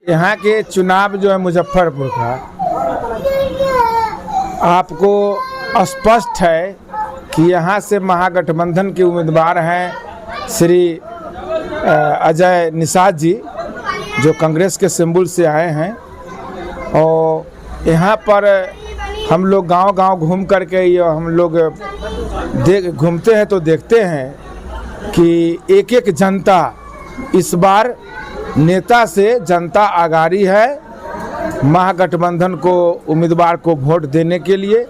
यहाँ के चुनाव जो है मुजफ्फरपुर का आपको स्पष्ट है कि यहाँ से महागठबंधन के उम्मीदवार हैं श्री अजय निषाद जी, जो कांग्रेस के सिंबल से आए हैं। और यहाँ पर हम लोग गांव-गांव घूम करके ये हम लोग घूमते हैं तो देखते हैं कि एक एक जनता इस बार नेता से जनता आगारी है। महागठबंधन को उम्मीदवार को वोट देने के लिए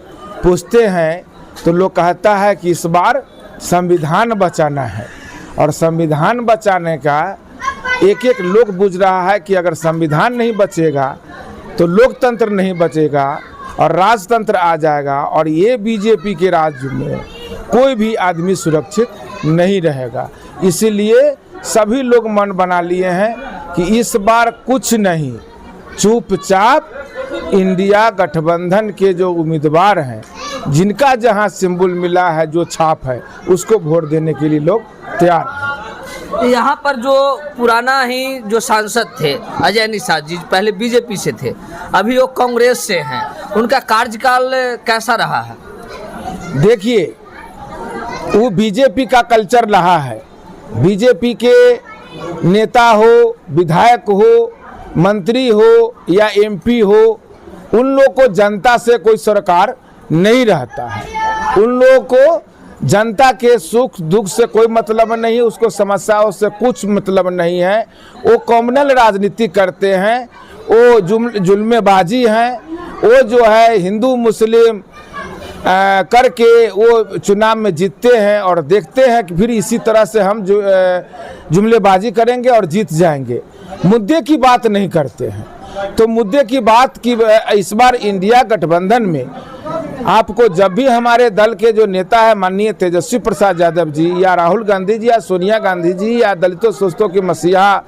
पूछते हैं तो लोग कहता है कि इस बार संविधान बचाना है, और संविधान बचाने का एक एक लोग बुझ रहा है कि अगर संविधान नहीं बचेगा तो लोकतंत्र नहीं बचेगा और राजतंत्र आ जाएगा, और ये बीजेपी के राज्य में कोई भी आदमी सुरक्षित नहीं रहेगा। इसीलिए सभी लोग मन बना लिए हैं कि इस बार कुछ नहीं, चुपचाप इंडिया गठबंधन के जो उम्मीदवार हैं, जिनका जहां सिंबल मिला है, जो छाप है, उसको वोट देने के लिए लोग तैयार हैं। यहाँ पर जो पुराना ही जो सांसद थे अजय निषाद जी, पहले बीजेपी से थे, अभी वो कांग्रेस से हैं, उनका कार्यकाल कैसा रहा है? देखिए, वो बीजेपी का कल्चर रहा है। बीजेपी के नेता हो, विधायक हो, मंत्री हो या एमपी हो, उन लोगों को जनता से कोई सरोकार नहीं रहता है। उन लोगों को जनता के सुख दुख से कोई मतलब नहीं है, उसको समस्याओं से कुछ मतलब नहीं है। वो कॉमनल राजनीति करते हैं, वो जुल्मेबाजी हैं, वो जो है हिंदू मुस्लिम करके वो चुनाव में जीतते हैं और देखते हैं कि फिर इसी तरह से हम जुमलेबाजी करेंगे और जीत जाएंगे। मुद्दे की बात नहीं करते हैं। तो मुद्दे की बात की इस बार इंडिया गठबंधन में आपको जब भी हमारे दल के जो नेता है माननीय तेजस्वी प्रसाद यादव जी या राहुल गांधी जी या सोनिया गांधी जी या दलितों शोषितों के मसीहा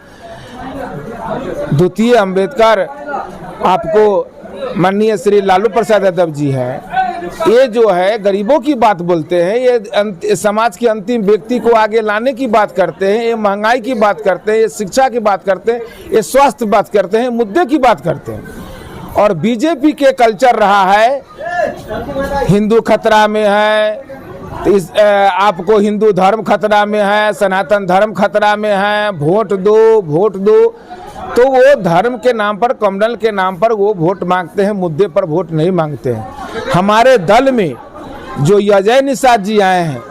द्वितीय अम्बेडकर, आपको माननीय श्री लालू प्रसाद यादव जी हैं, ये जो है गरीबों की बात बोलते हैं, ये समाज के अंतिम व्यक्ति को आगे लाने की बात करते हैं, ये महंगाई की बात करते हैं, ये शिक्षा की बात करते हैं, ये स्वास्थ्य बात करते हैं, मुद्दे की बात करते हैं। और बीजेपी के कल्चर रहा है हिंदू खतरा में है, आपको हिंदू धर्म खतरा में है, सनातन धर्म खतरा में है, वोट दो वोट दो। तो वो धर्म के नाम पर, कम्युनल के नाम पर वो वोट मांगते हैं, मुद्दे पर वोट नहीं मांगते हैं। हमारे दल में जो अजय निषाद जी आए हैं,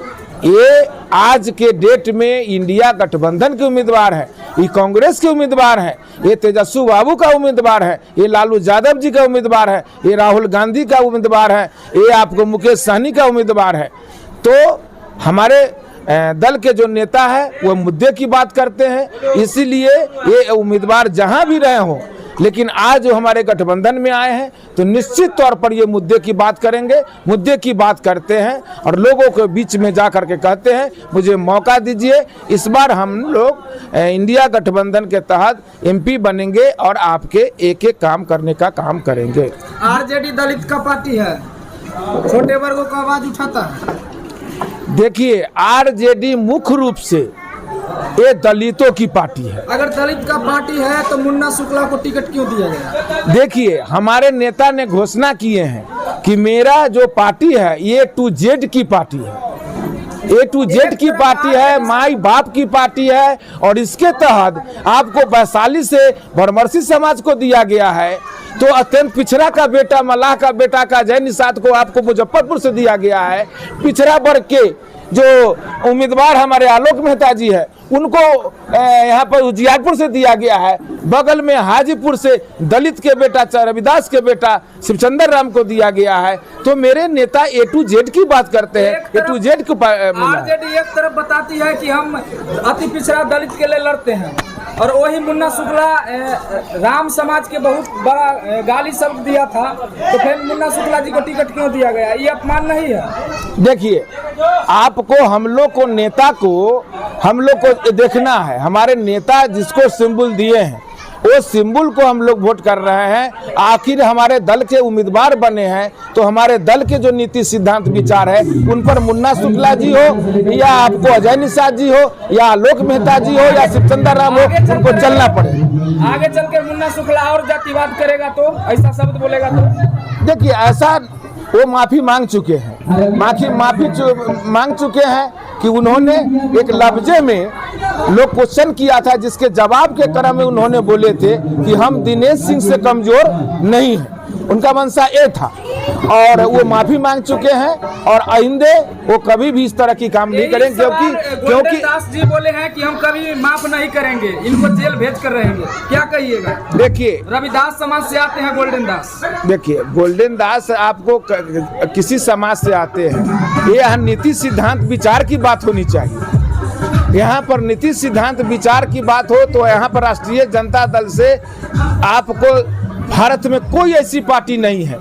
ये आज के डेट में इंडिया गठबंधन के उम्मीदवार हैं, ये कांग्रेस के उम्मीदवार हैं, ये तेजस्वी बाबू का उम्मीदवार है, ये लालू यादव जी का उम्मीदवार है, ये राहुल गांधी का उम्मीदवार है, ये आपको मुकेश सहनी का उम्मीदवार है। तो हमारे दल के जो नेता है वो मुद्दे की बात करते हैं, इसीलिए ये उम्मीदवार जहां भी रहे हों, लेकिन आज जो हमारे गठबंधन में आए हैं तो निश्चित तौर पर ये मुद्दे की बात करेंगे, मुद्दे की बात करते हैं और लोगों के बीच में जा करके कहते हैं मुझे मौका दीजिए। इस बार हम लोग इंडिया गठबंधन के तहत एमपी बनेंगे और आपके एक एक काम करने का काम करेंगे। आरजेडी दलित का पार्टी है, छोटे वर्गों का आवाज उठाता है। देखिए, आरजेडी मुख्य रूप से ये दलितों की पार्टी है। अगर दलित का पार्टी है तो मुन्ना शुक्ला को टिकट क्यों दिया गया? देखिए, हमारे नेता ने घोषणा किए हैं कि मेरा जो पार्टी है ये टू जेड की पार्टी है, ए टू जेड की पार्टी है, माई बाप की पार्टी है। और इसके तहत आपको वैशाली से भरमर्सी समाज को दिया गया है, तो अत्यंत पिछड़ा का बेटा, मलाह का बेटा का अजय निषाद को आपको मुजफ्फरपुर से दिया गया है। पिछड़ा वर्ग के जो उम्मीदवार हमारे आलोक मेहता जी है, उनको यहाँ पर उजियारपुर से दिया गया है। बगल में हाजीपुर से दलित के बेटा रविदास के बेटा शिवचंद्र राम को दिया गया है। तो मेरे नेता ए टू जेड की बात करते हैं, ए टू जेड को आरजेडी एक तरफ बताती है कि हम अति पिछड़ा दलित के लिए लड़ते हैं, और वही मुन्ना शुक्ला राम समाज के बहुत बड़ा गाली शब्द दिया था, तो फिर मुन्ना शुक्ला जी को टिकट क्यों दिया गया? ये अपमान नहीं है? देखिए, आपको हम लोग को नेता को हम लोग को देखना है। हमारे नेता जिसको सिंबल दिए हैं वो सिंबल को हम लोग वोट कर रहे हैं। आखिर हमारे दल के उम्मीदवार बने हैं तो हमारे दल के जो नीति सिद्धांत विचार है उन पर मुन्ना शुक्ला जी हो या आपको अजय निषाद जी हो या आलोक मेहता जी हो या शिवचंद्र राम हो, उनको चलना पड़ेगा। आगे चल के मुन्ना शुक्ला और जातिवाद करेगा तो, ऐसा शब्द बोलेगा तो? देखिए, ऐसा वो माफी मांग चुके हैं, मांग चुके हैं कि उन्होंने एक लफ्जे में लोग क्वेश्चन किया था, जिसके जवाब के क्रम में उन्होंने बोले थे कि हम दिनेश सिंह से कमजोर नहीं हैं। उनका मंशा ये था और वो माफी मांग चुके हैं और आइंदे वो कभी भी इस तरह की काम नहीं करेंगे, क्योंकि दास जी बोले हैं कि हम कभी माफ नहीं करेंगे, इनको जेल भेज कर रहेंगे। क्या कहिएगा? देखिए, रविदास समाज से आते हैं गोल्डन दास। देखिए, गोल्डन दास आपको किसी समाज से आते हैं, ये यहाँ नीति सिद्धांत विचार की बात होनी चाहिए। यहाँ पर नीति सिद्धांत विचार की बात हो तो यहाँ पर राष्ट्रीय जनता दल से आपको भारत में कोई ऐसी पार्टी नहीं है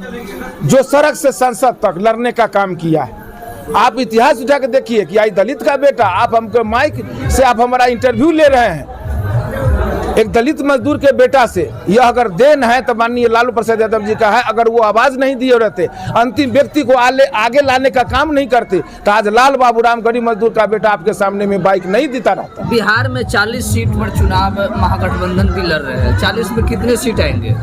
जो सड़क से संसद तक लड़ने का काम किया है। आप इतिहास उठा के देखिए कि आज दलित का बेटा, आप हमको माइक से आप हमारा इंटरव्यू ले रहे हैं, एक दलित मजदूर के बेटा से, यह अगर देन है तो माननीय लालू प्रसाद यादव जी का है। अगर वो आवाज नहीं दिए रहते, अंतिम व्यक्ति को आगे लाने का काम नहीं करते, तो आज लाल बाबूराम गरीब मजदूर का बेटा आपके सामने में बाइक नहीं देता रहता। बिहार में 40 सीट पर चुनाव महागठबंधन भी लड़ रहे हैं, 40 में कितने सीट आएंगे?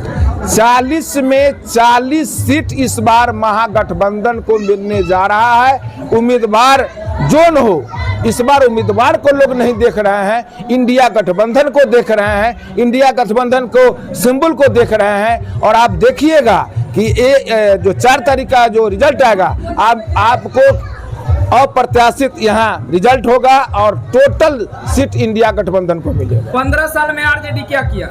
40 में 40 सीट इस बार महागठबंधन को मिलने जा रहा है। उम्मीदवार जो न हो, इस बार उम्मीदवार को लोग नहीं देख रहे हैं, इंडिया गठबंधन को देख रहे हैं, इंडिया गठबंधन को सिंबल को देख रहे हैं। और आप देखिएगा कि ये जो 4 तारीख का जो रिजल्ट आएगा, आपको अप्रत्याशित यहाँ रिजल्ट होगा और टोटल सीट इंडिया गठबंधन को मिलेगा। 15 साल में आरजेडी क्या किया?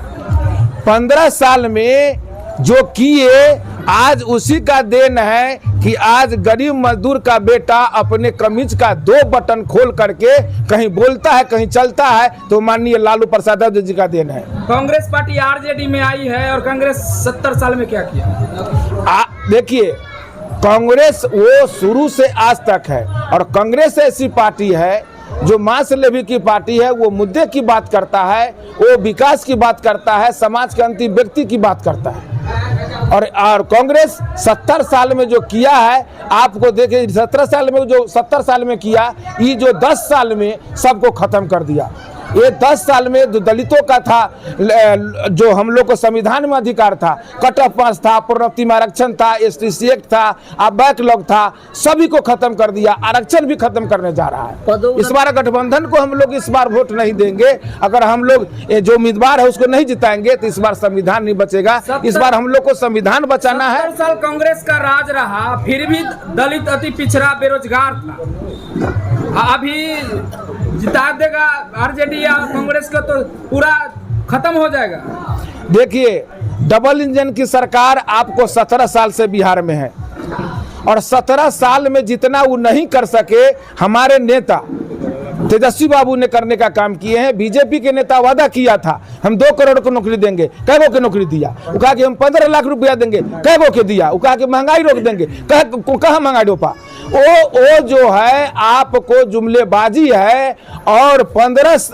15 साल में जो किए, आज उसी का देन है कि आज गरीब मजदूर का बेटा अपने कमीज का 2 बटन खोल करके कहीं बोलता है, कहीं चलता है, तो माननीय लालू प्रसाद यादव जी का देन है। कांग्रेस पार्टी आरजेडी में आई है और कांग्रेस 70 साल में क्या किया? देखिए, कांग्रेस वो शुरू से आज तक है और कांग्रेस ऐसी पार्टी है जो मास लेवी की पार्टी है। वो मुद्दे की बात करता है, वो विकास की बात करता है, समाज के अंतिम व्यक्ति की बात करता है। और कांग्रेस 70 साल में जो किया है, आपको देखिए 17 साल में जो 70 साल में किया, ये जो 10 साल में सबको खत्म कर दिया। ये 10 साल में जो दलितों का था, जो हम लोग को संविधान में अधिकार था, कट ऑफ मार्क्स था, प्रोन्नति में आरक्षण था, STC एक्ट था, बैकलॉग था, सभी को खत्म कर दिया। आरक्षण भी खत्म करने जा रहा है। इस बार गठबंधन को हम लोग इस बार वोट नहीं देंगे। अगर हम लोग जो उम्मीदवार है उसको नहीं जिताएंगे तो इस बार संविधान नहीं बचेगा। इस बार हम लोग को संविधान बचाना है। 70 साल कांग्रेस का राज रहा, फिर भी दलित अति पिछड़ा बेरोजगार था। अभी जिता देगा आरजेडी या कांग्रेस को तो पूरा खत्म हो जाएगा। देखिए, डबल इंजन की सरकार आपको 17 साल से बिहार में है और 17 साल में जितना वो नहीं कर सके, हमारे नेता तेजस्वी बाबू ने करने का काम किए हैं। बीजेपी के नेता वादा किया था हम 2 करोड़ को नौकरी देंगे, कै गो की नौकरी दिया? वो कहा कि हम 15 लाख रुपया देंगे, कै गो के दिया? वो कहा कि महंगाई रोक देंगे, कहाँ महंगाई रोपा? वो जो है आपको जुमलेबाजी है और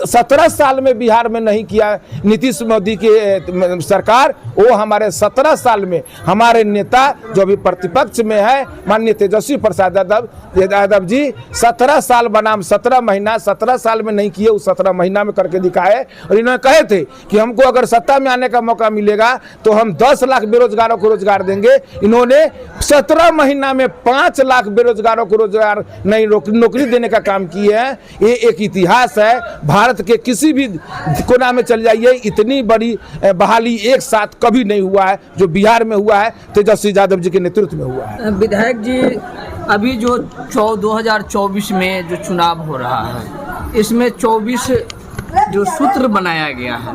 17 साल में बिहार में नहीं किया नीतीश मोदी की सरकार। वो हमारे 17 साल में हमारे नेता जो अभी प्रतिपक्ष में है, माननीय तेजस्वी प्रसाद यादव जी, 17 साल बनाम 17 महीना, 17 साल में नहीं किए, उस 17 महीना में करके दिखाए। और इन्होंने कहे थे कि हमको अगर सत्ता में आने का मौका मिलेगा तो हम 10 लाख बेरोजगारों को रोजगार देंगे। इन्होंने 17 महीना में 5 लाख बेरोजगारों को रोजगार नहीं, नौकरी देने का काम किए हैं। ये एक इतिहास है। भारत के किसी भी कोना में चल जाइए, इतनी बड़ी बहाली एक साथ कभी नहीं हुआ है जो बिहार में हुआ है, तेजस्वी यादव जी के नेतृत्व में हुआ है। विधायक जी, अभी जो 2024 में जो चुनाव हो रहा है, इसमें 24 जो सूत्र बनाया गया है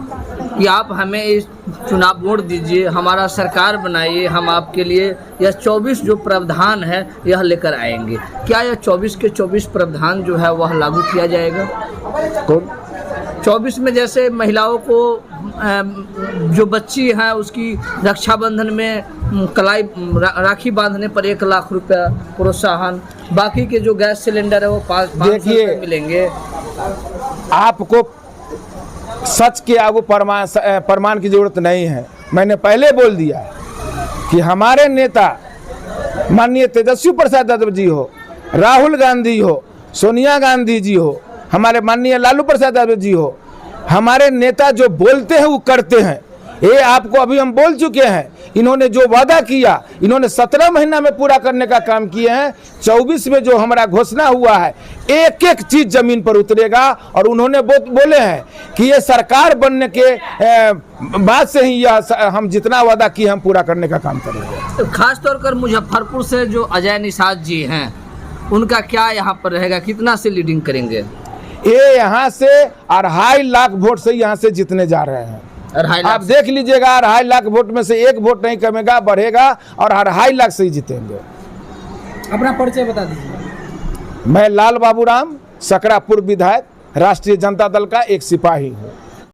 कि आप हमें इस चुनाव वोट दीजिए, हमारा सरकार बनाइए, हम आपके लिए यह 24 जो प्रावधान है यह लेकर आएंगे। क्या यह 24 के 24 प्रावधान जो है वह लागू किया जाएगा? कौन? 24 में जैसे महिलाओं को जो बच्ची है उसकी रक्षाबंधन में कलाई राखी बांधने पर 1 लाख रुपया प्रोत्साहन, बाकी के जो गैस सिलेंडर है वो 500 मिलेंगे। आपको सच के आगू प्रमाण की जरूरत नहीं है। मैंने पहले बोल दिया कि हमारे नेता माननीय तेजस्वी प्रसाद यादव जी हो, राहुल गांधी हो, सोनिया गांधी जी हो, हमारे माननीय लालू प्रसाद यादव जी हो, हमारे नेता जो बोलते हैं वो करते हैं। ये आपको अभी हम बोल चुके हैं, इन्होंने जो वादा किया इन्होंने 17 महीना में पूरा करने का काम किए हैं। 24 में जो हमारा घोषणा हुआ है एक एक चीज जमीन पर उतरेगा। और उन्होंने बोले हैं कि ये सरकार बनने के बाद से ही यह हम जितना वादा किए हम पूरा करने का काम करेंगे। तो खास तौर पर मुजफ्फरपुर से जो अजय निषाद जी हैं उनका क्या यहाँ पर रहेगा, कितना से लीडिंग करेंगे? ये यहाँ से 2.5 लाख वोट से यहाँ से जीतने जा रहे हैं। आप देख लीजिएगा 2.5 लाख वोट में से 1 वोट नहीं कमेगा, बढ़ेगा और 2.5 लाख से ही जीतेंगे। अपना परिचय बता दीजिए। मैं लाल बाबूराम, सकरापुर विधायक, राष्ट्रीय जनता दल का एक सिपाही हूँ।